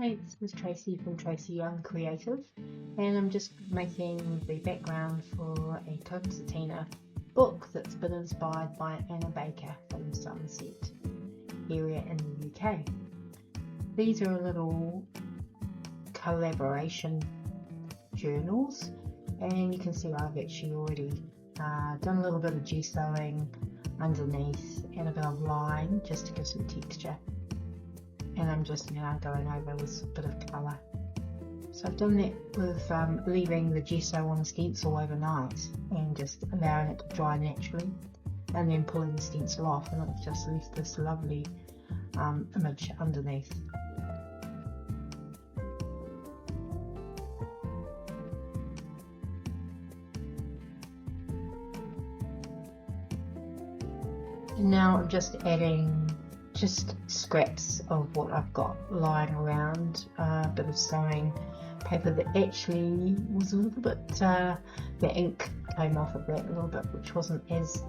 Hey, this is Tracy from Tracy Young Creative, and I'm just making the background for a concertina book that's been inspired by Anna Baker from Somerset area in the UK. These are little collaboration journals, and you can see I've actually already done a little bit of gessoing underneath and a bit of line just to give some texture. And I'm just now going over with a bit of colour. So I've done that with leaving the gesso on the stencil overnight and just allowing it to dry naturally, and then pulling the stencil off, and it just leaves this lovely image underneath. And now I'm just adding scraps of what I've got lying around, a bit of sewing paper that actually was a little bit, the ink came off of that a little bit, which wasn't as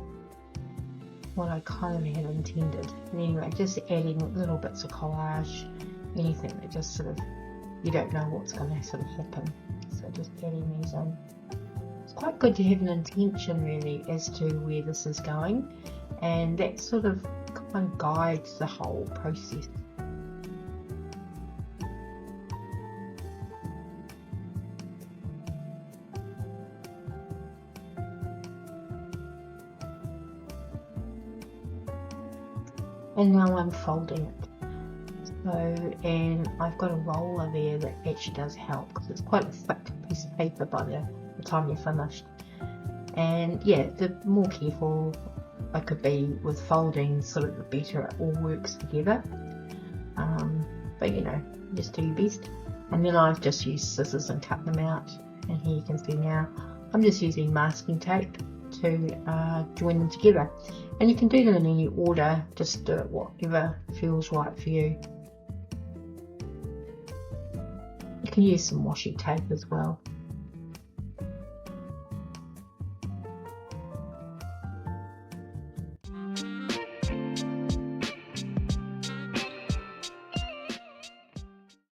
what I kind of had intended. And anyway, just adding little bits of collage, anything that just sort of, you don't know what's going to sort of happen, so just adding these in. It's quite good to have an intention really as to where this is going, and that sort of kind of guides the whole process. And now I'm folding it. So, and I've got a roller there that actually does help because it's quite a thick piece of paper by the time you're finished. And yeah, the more careful I could be with folding, sort of the better it all works together. But you know, just do your best. And then I've just used scissors and cut them out. And here you can see now, I'm just using masking tape to join them together. And you can do them in any order, just do it whatever feels right for you. You can use some washi tape as well.